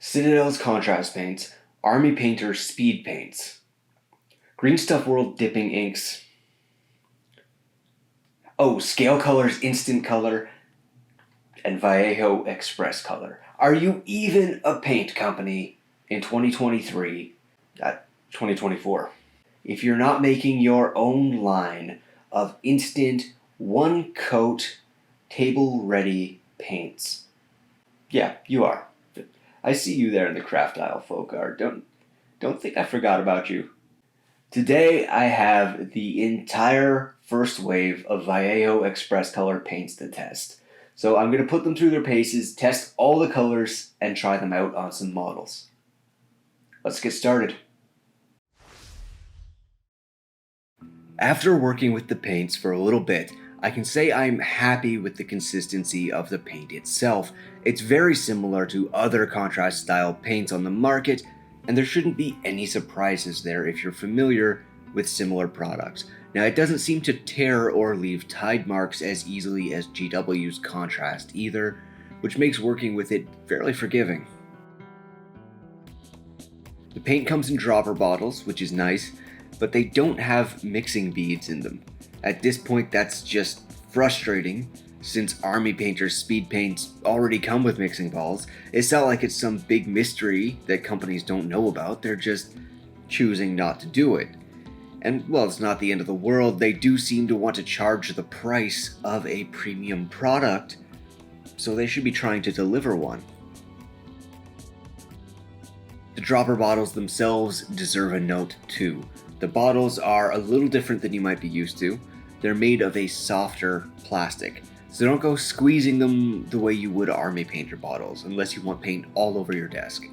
Citadel's contrast paints, Army Painter's speed paints, Green Stuff World dipping inks, Scale Colors instant color, and Vallejo Xpress color. Are you even a paint company in 2023, 2024? If you're not making your own line of instant, one-coat, table-ready paints, yeah, you are. I see you there in the craft aisle, folk art. Don't think I forgot about you. Today I have the entire first wave of Vallejo Xpress color paints to test. So I'm going to put them through their paces, test all the colors, and try them out on some models. Let's get started. After working with the paints for a little bit, I can say I'm happy with the consistency of the paint itself. It's very similar to other contrast style paints on the market, and there shouldn't be any surprises there if you're familiar with similar products. Now, it doesn't seem to tear or leave tide marks as easily as GW's contrast either, which makes working with it fairly forgiving. The paint comes in dropper bottles, which is nice, but they don't have mixing beads in them. At this point, that's just frustrating, since Army Painter's speed paints already come with mixing balls. It's not like it's some big mystery that companies don't know about, they're just choosing not to do it. And while it's not the end of the world, they do seem to want to charge the price of a premium product, so they should be trying to deliver one. The dropper bottles themselves deserve a note too. The bottles are a little different than you might be used to. They're made of a softer plastic, so don't go squeezing them the way you would Army Painter bottles, unless you want paint all over your desk.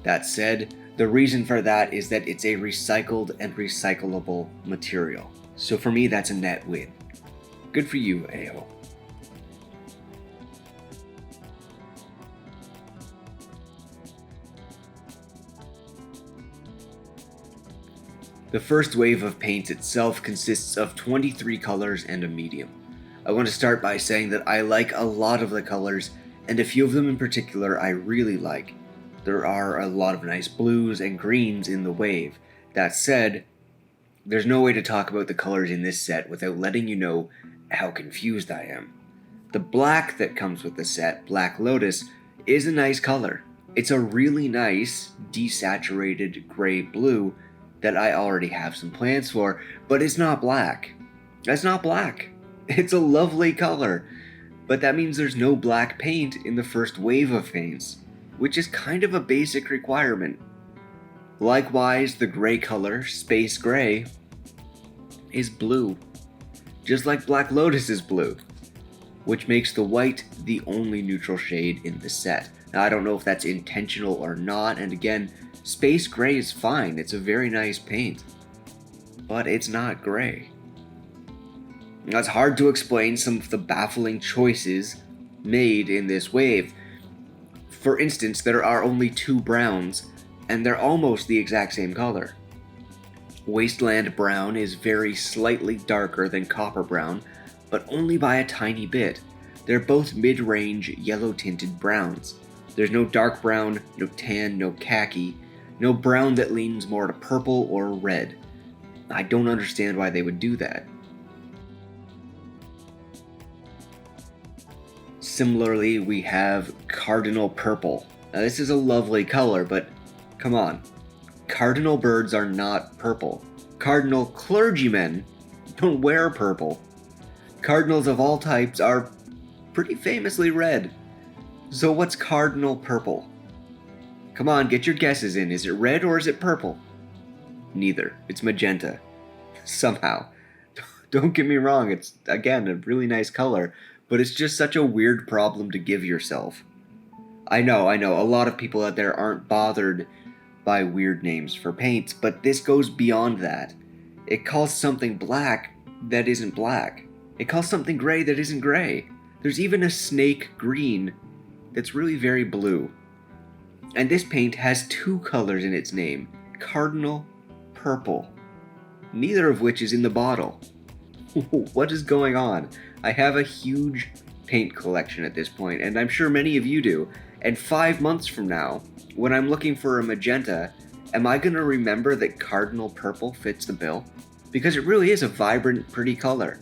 That said, the reason for that is that it's a recycled and recyclable material. So for me, that's a net win. Good for you, AO. The first wave of paints itself consists of 23 colors and a medium. I want to start by saying that I like a lot of the colors, and a few of them in particular I really like. There are a lot of nice blues and greens in the wave. That said, there's no way to talk about the colors in this set without letting you know how confused I am. The black that comes with the set, Black Lotus, is a nice color. It's a really nice, desaturated gray-blue that I already have some plans for, but it's not black. That's not black. It's a lovely color, but that means there's no black paint in the first wave of paints, which is kind of a basic requirement. Likewise, the gray color, Space Gray, is blue, just like Black Lotus is blue, which makes the white the only neutral shade in the set. Now, I don't know if that's intentional or not, and again, Space Gray is fine, it's a very nice paint, but it's not gray. Now, it's hard to explain some of the baffling choices made in this wave. For instance, there are only 2 browns, and they're almost the exact same color. Wasteland Brown is very slightly darker than Copper Brown, but only by a tiny bit. They're both mid-range yellow-tinted browns. There's no dark brown, no tan, no khaki, no brown that leans more to purple or red. I don't understand why they would do that. Similarly, we have Cardinal Purple. Now, this is a lovely color, but come on. Cardinal birds are not purple. Cardinal clergymen don't wear purple. Cardinals of all types are pretty famously red. So what's Cardinal Purple? Come on, get your guesses in. Is it red or is it purple? Neither. It's magenta. Somehow. Don't get me wrong, it's, again, a really nice color, but it's just such a weird problem to give yourself. I know, a lot of people out there aren't bothered by weird names for paints, but this goes beyond that. It calls something black that isn't black. It calls something gray that isn't gray. There's even a snake green that's really very blue. And this paint has 2 colors in its name, Cardinal Purple, neither of which is in the bottle. What is going on? I have a huge paint collection at this point, and I'm sure many of you do, And 5 months from now, when I'm looking for a magenta, am I going to remember that cardinal purple fits the bill? Because it really is a vibrant, pretty color.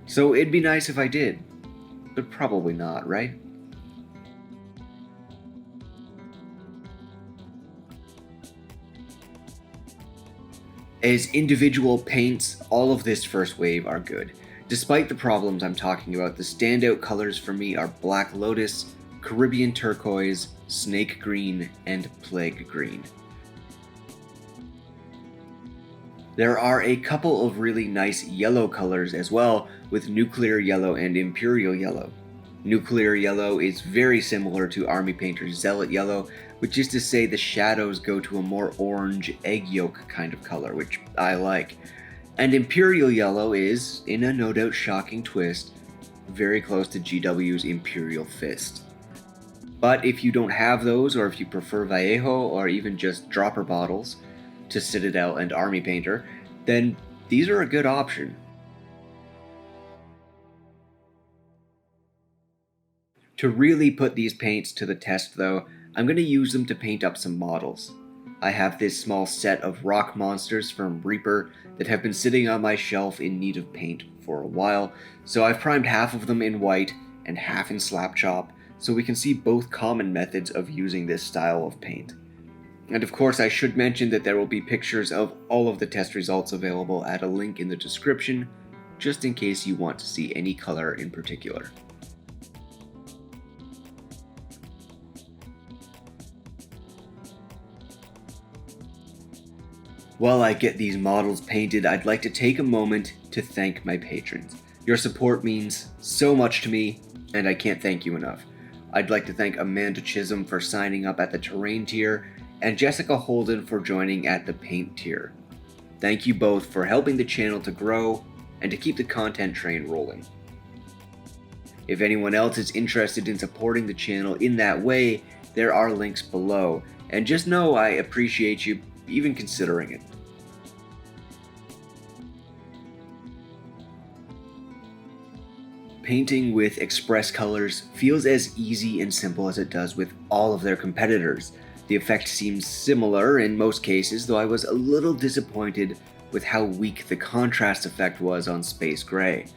So it'd be nice if I did. But probably not, right? As individual paints, all of this first wave are good. Despite the problems I'm talking about, the standout colors for me are Black Lotus, Caribbean Turquoise, Snake Green, and Plague Green. There are a couple of really nice yellow colors as well, with Nuclear Yellow and Imperial Yellow. Nuclear Yellow is very similar to Army Painter's Zealot Yellow, which is to say the shadows go to a more orange egg yolk kind of color, which I like. And Imperial Yellow is, in a no doubt shocking twist, very close to GW's Imperial Fist. But if you don't have those, or if you prefer Vallejo, or even just dropper bottles to Citadel and Army Painter, then these are a good option. To really put these paints to the test though, I'm going to use them to paint up some models. I have this small set of rock monsters from Reaper that have been sitting on my shelf in need of paint for a while, so I've primed half of them in white and half in slap chop, so we can see both common methods of using this style of paint. And of course I should mention that there will be pictures of all of the test results available at a link in the description, just in case you want to see any color in particular. While I get these models painted, I'd like to take a moment to thank my patrons. Your support means so much to me, and I can't thank you enough. I'd like to thank Amanda Chisholm for signing up at the Terrain tier, and Jessica Holden for joining at the Paint tier. Thank you both for helping the channel to grow and to keep the content train rolling. If anyone else is interested in supporting the channel in that way, there are links below, and just know I appreciate you even considering it. Painting with Xpress colors feels as easy and simple as it does with all of their competitors. The effect seems similar in most cases, though I was a little disappointed with how weak the contrast effect was on Space Gray.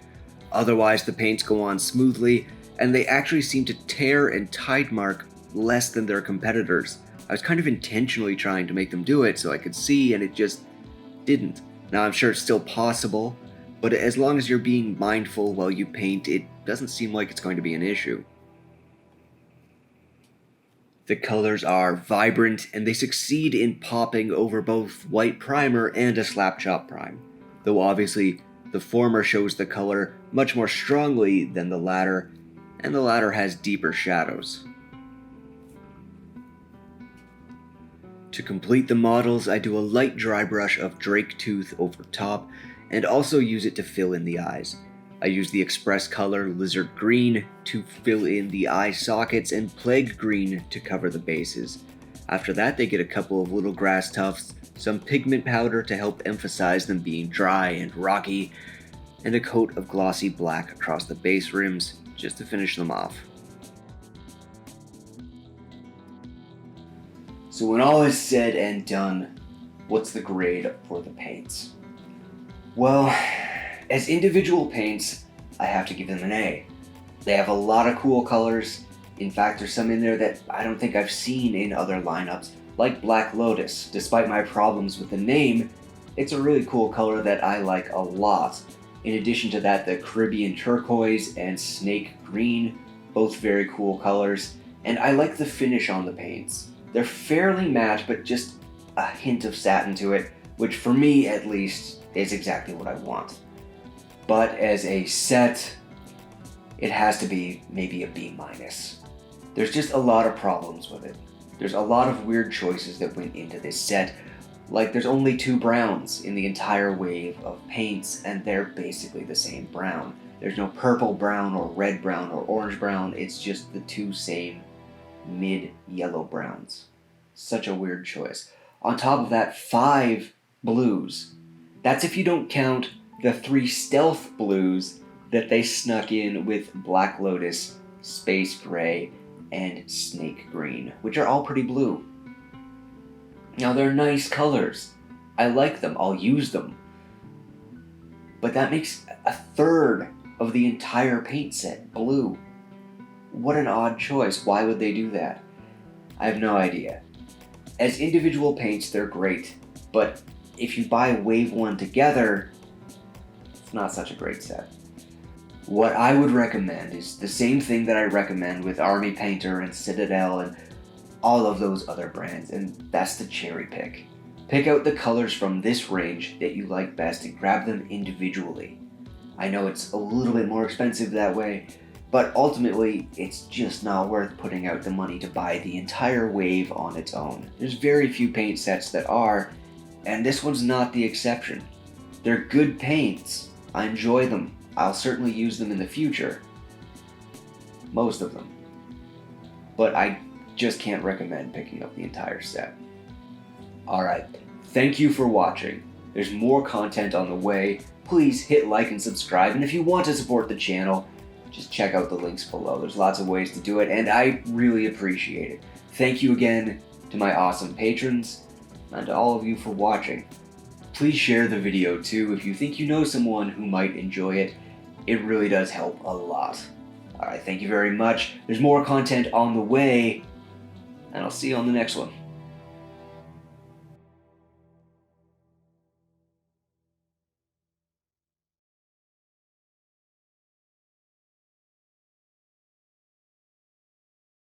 Otherwise, the paints go on smoothly, and they actually seem to tear and tide mark less than their competitors. I was kind of intentionally trying to make them do it so I could see, and it just didn't. Now I'm sure it's still possible, but as long as you're being mindful while you paint, it doesn't seem like it's going to be an issue. The colors are vibrant, and they succeed in popping over both white primer and a slap chop prime, though obviously the former shows the color much more strongly than the latter, and the latter has deeper shadows. To complete the models, I do a light dry brush of Drake Tooth over top, and also use it to fill in the eyes. I use the Xpress color Lizard Green to fill in the eye sockets and Plague Green to cover the bases. After that, they get a couple of little grass tufts, some pigment powder to help emphasize them being dry and rocky, and a coat of glossy black across the base rims just to finish them off. So when all is said and done, what's the grade for the paints? Well, as individual paints, I have to give them an A. They have a lot of cool colors. In fact, there's some in there that I don't think I've seen in other lineups, like Black Lotus. Despite my problems with the name, it's a really cool color that I like a lot. In addition to that, the Caribbean Turquoise and Snake Green, both very cool colors. And I like the finish on the paints. They're fairly matte, but just a hint of satin to it, which for me at least is exactly what I want. But as a set, it has to be maybe a B-. There's just a lot of problems with it. There's a lot of weird choices that went into this set, like there's only 2 browns in the entire wave of paints, and they're basically the same brown. There's no purple brown or red brown or orange brown, it's just the 2 same mid-yellow browns. Such a weird choice. On top of that, 5 blues. That's if you don't count the 3 stealth blues that they snuck in with Black Lotus, Space Gray, and snake green, which are all pretty blue. Now they're nice colors. I like them, I'll use them. But that makes a third of the entire paint set blue. What an odd choice. Why would they do that? I have no idea. As individual paints, they're great, but if you buy Wave 1 together, it's not such a great set. What I would recommend is the same thing that I recommend with Army Painter and Citadel and all of those other brands, and that's the cherry pick. Pick out the colors from this range that you like best and grab them individually. I know it's a little bit more expensive that way, but ultimately it's just not worth putting out the money to buy the entire wave on its own. There's very few paint sets that are, and this one's not the exception. They're good paints. I enjoy them. I'll certainly use them in the future. Most of them. But I just can't recommend picking up the entire set. Alright, thank you for watching. There's more content on the way. Please hit like and subscribe, and if you want to support the channel, just check out the links below. There's lots of ways to do it, and I really appreciate it. Thank you again to my awesome patrons, and to all of you for watching. Please share the video too if you think you know someone who might enjoy it. It really does help a lot. Alright, thank you very much. There's more content on the way, and I'll see you on the next one.